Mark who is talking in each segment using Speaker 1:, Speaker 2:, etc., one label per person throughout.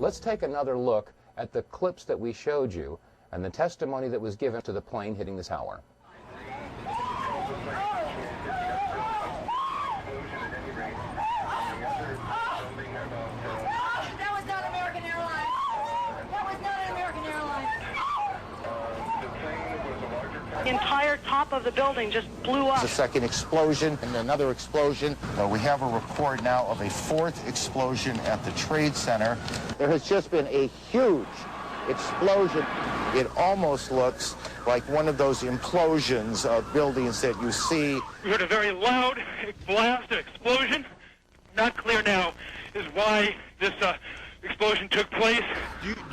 Speaker 1: Let's take another look at the clips that we showed you and the testimony that was given to the plane hitting the tower.
Speaker 2: The entire top of the building just blew up.
Speaker 3: A second explosion and another explosion. We have a report now of a fourth explosion at the Trade Center. There has just been a huge explosion. It almost looks like one of those implosions of buildings that you see.
Speaker 4: We heard a very loud blast, an explosion. Not clear now is why this explosion took place.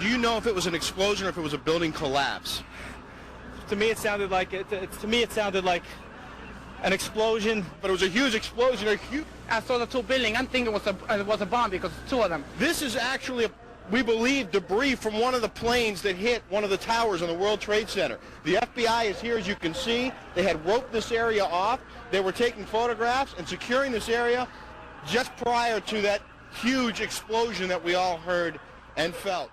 Speaker 5: Do you know if it was an explosion or if it was a building collapse?
Speaker 6: To me, it sounded like an explosion.
Speaker 5: But it was a huge explosion.
Speaker 6: I saw the two buildings. I'm thinking it was a bomb because two of them.
Speaker 5: This is actually, we believe, debris from one of the planes that hit one of the towers on the World Trade Center. The FBI is here, as you can see. They had roped this area off. They were taking photographs and securing this area just prior to that huge explosion that we all heard and felt.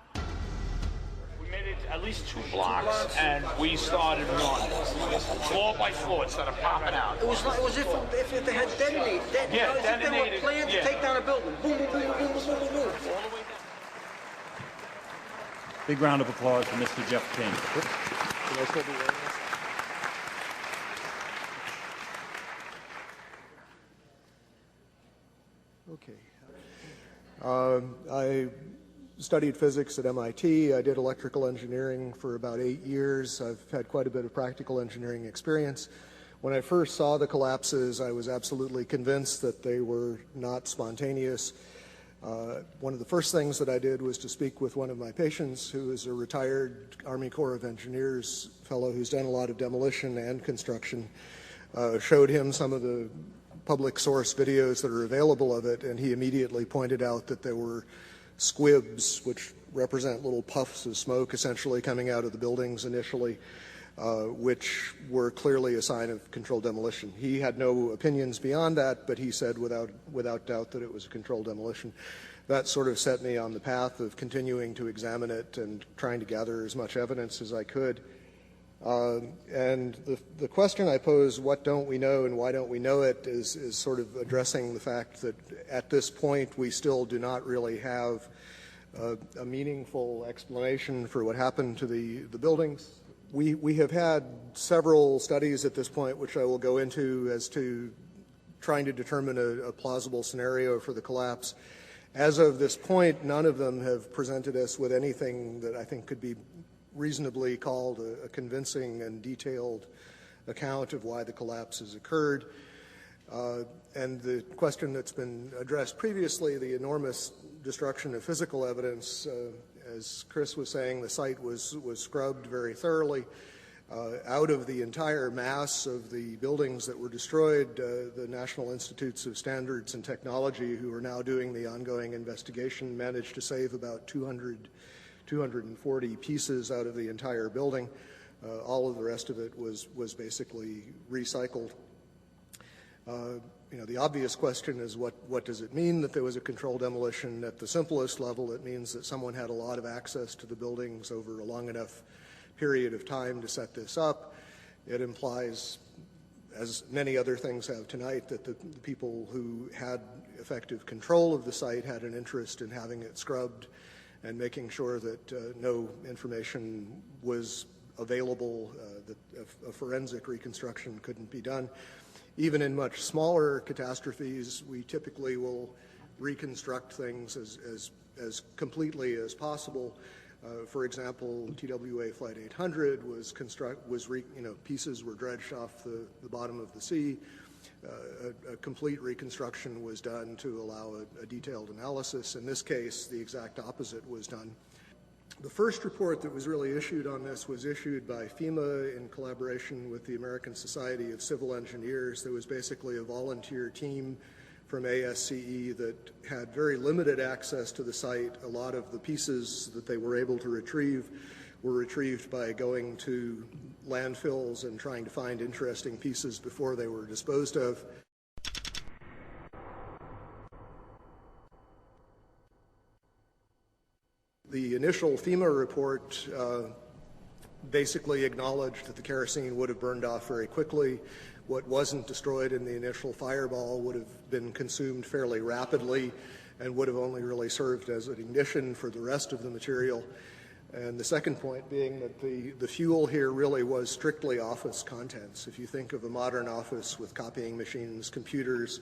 Speaker 7: At least 2 blocks, and we started running floor by floor. It started popping out.
Speaker 8: It was if they had detonated.
Speaker 7: Yeah,
Speaker 8: as if they were planned to take down a building. Boom, boom, boom, boom, boom, boom, boom, boom. All the way down.
Speaker 9: Big round of applause for Mr. Jeff King.
Speaker 10: Okay. I studied physics at MIT. I did electrical engineering for about 8 years. I've had quite a bit of practical engineering experience. When I first saw the collapses, I was absolutely convinced that they were not spontaneous. One of the first things that I did was to speak with one of my patients, who is a retired Army Corps of Engineers fellow who's done a lot of demolition and construction. Showed him some of the public source videos that are available of it, and he immediately pointed out that there were squibs, which represent little puffs of smoke essentially coming out of the buildings initially, which were clearly a sign of controlled demolition. He had no opinions beyond that, but he said without doubt that it was a controlled demolition. That sort of set me on the path of continuing to examine it and trying to gather as much evidence as I could. And the question I pose, what don't we know and why don't we know it, is sort of addressing the fact that at this point we still do not really have a meaningful explanation for what happened to the buildings. We have had several studies at this point, which I will go into, as to trying to determine a plausible scenario for the collapse. As of this point, none of them have presented us with anything that I think could be reasonably called a convincing and detailed account of why the collapse has occurred. And the question that's been addressed previously, the enormous destruction of physical evidence, as Chris was saying, the site was scrubbed very thoroughly. Out of the entire mass of the buildings that were destroyed, the National Institutes of Standards and Technology, who are now doing the ongoing investigation, managed to save about 240 pieces out of the entire building. All of the rest of it was basically recycled. The obvious question is what does it mean that there was a controlled demolition? At the simplest level, it means that someone had a lot of access to the buildings over a long enough period of time to set this up. It implies, as many other things have tonight, that the people who had effective control of the site had an interest in having it scrubbed and making sure that no information was available, that a forensic reconstruction couldn't be done. Even in much smaller catastrophes, we typically will reconstruct things as completely as possible. For example, TWA Flight 800 pieces were dredged off the bottom of the sea. A complete reconstruction was done to allow a detailed analysis. In this case, the exact opposite was done. The first report that was really issued on this was issued by FEMA in collaboration with the American Society of Civil Engineers. There was basically a volunteer team from ASCE that had very limited access to the site. A lot of the pieces that they were able to retrieve were retrieved by going to landfills and trying to find interesting pieces before they were disposed of. The initial FEMA report basically acknowledged that the kerosene would have burned off very quickly. What wasn't destroyed in the initial fireball would have been consumed fairly rapidly and would have only really served as an ignition for the rest of the material. And the second point being that the fuel here really was strictly office contents. If you think of a modern office with copying machines, computers,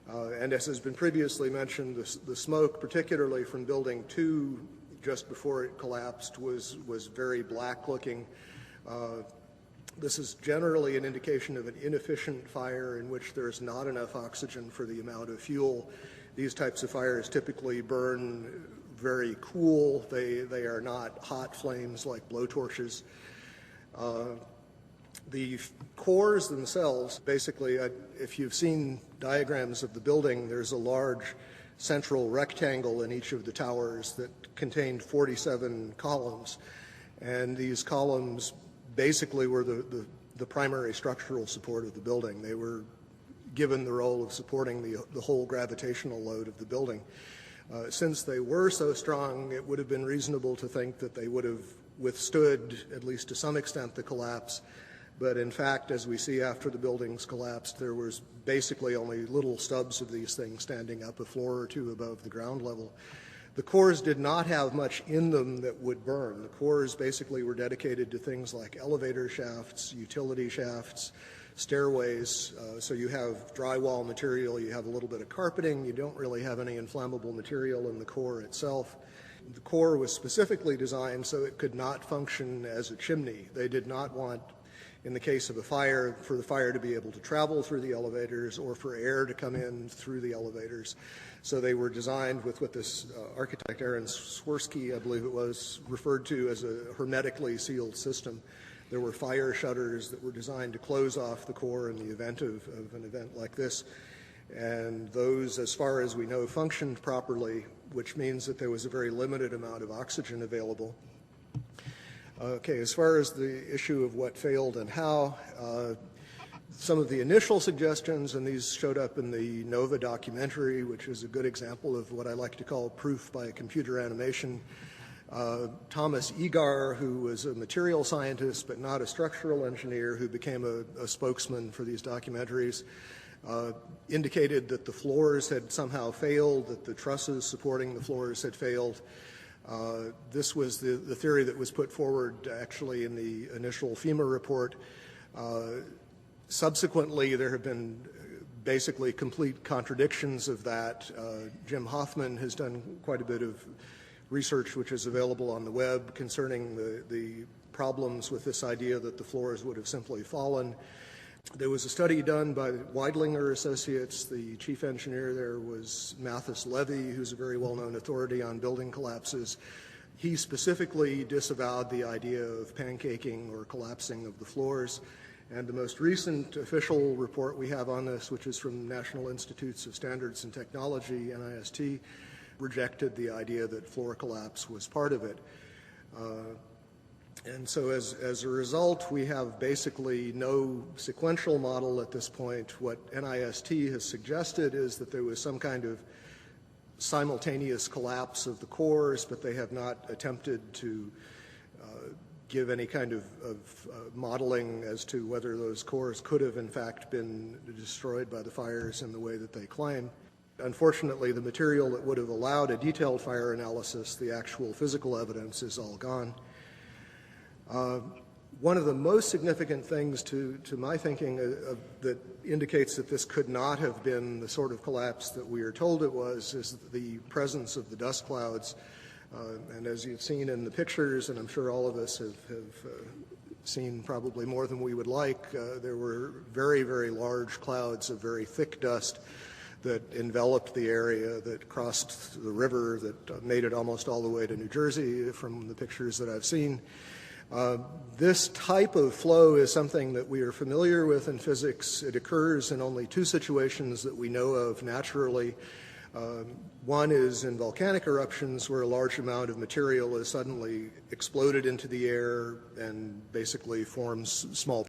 Speaker 10: and as has been previously mentioned, the smoke, particularly from Building 2 just before it collapsed, was very black looking. This is generally an indication of an inefficient fire in which there is not enough oxygen for the amount of fuel. These types of fires typically burn very cool. They are not hot flames like blowtorches. The cores themselves, basically, if you've seen diagrams of the building, there's a large central rectangle in each of the towers that contained 47 columns. And these columns basically were the primary structural support of the building. They were given the role of supporting the whole gravitational load of the building. Since they were so strong, it would have been reasonable to think that they would have withstood, at least to some extent, the collapse. But in fact, as we see after the buildings collapsed, there was basically only little stubs of these things standing up a floor or two above the ground level. The cores did not have much in them that would burn. The cores basically were dedicated to things like elevator shafts, utility shafts, stairways. So you have drywall material, you have a little bit of carpeting, you don't really have any inflammable material in the core itself. The core was specifically designed so it could not function as a chimney. They did not want, in the case of a fire, for the fire to be able to travel through the elevators or for air to come in through the elevators. So they were designed with what this architect, Aaron Swirsky, I believe it was, referred to as a hermetically sealed system. There were fire shutters that were designed to close off the core in the event of an event like this. And those, as far as we know, functioned properly, which means that there was a very limited amount of oxygen available. Okay, as far as the issue of what failed and how, some of the initial suggestions, and these showed up in the NOVA documentary, which is a good example of what I like to call proof by computer animation. Thomas Egar, who was a material scientist but not a structural engineer, who became a spokesman for these documentaries, indicated that the floors had somehow failed, that the trusses supporting the floors had failed. This was the theory that was put forward actually in the initial FEMA report. Subsequently, there have been basically complete contradictions of that. Jim Hoffman has done quite a bit of research which is available on the web concerning the problems with this idea that the floors would have simply fallen. There was a study done by Weidlinger Associates. The chief engineer there was Mathis Levy, who's a very well-known authority on building collapses. He specifically disavowed the idea of pancaking or collapsing of the floors. And the most recent official report we have on this, which is from National Institutes of Standards and Technology, NIST, rejected the idea that floor collapse was part of it. And so as a result, we have basically no sequential model at this point. What NIST has suggested is that there was some kind of simultaneous collapse of the cores, but they have not attempted to give any kind of modeling as to whether those cores could have in fact been destroyed by the fires in the way that they claim. Unfortunately, the material that would have allowed a detailed fire analysis, the actual physical evidence, is all gone. One of the most significant things to my thinking that indicates that this could not have been the sort of collapse that we are told it was is the presence of the dust clouds. And as you've seen in the pictures, and I'm sure all of us have seen probably more than we would like, there were very, very large clouds of very thick dust that enveloped the area, that crossed the river, that made it almost all the way to New Jersey from the pictures that I've seen. This type of flow is something that we are familiar with in physics. It occurs in only two situations that we know of naturally. One is in volcanic eruptions where a large amount of material is suddenly exploded into the air and basically forms small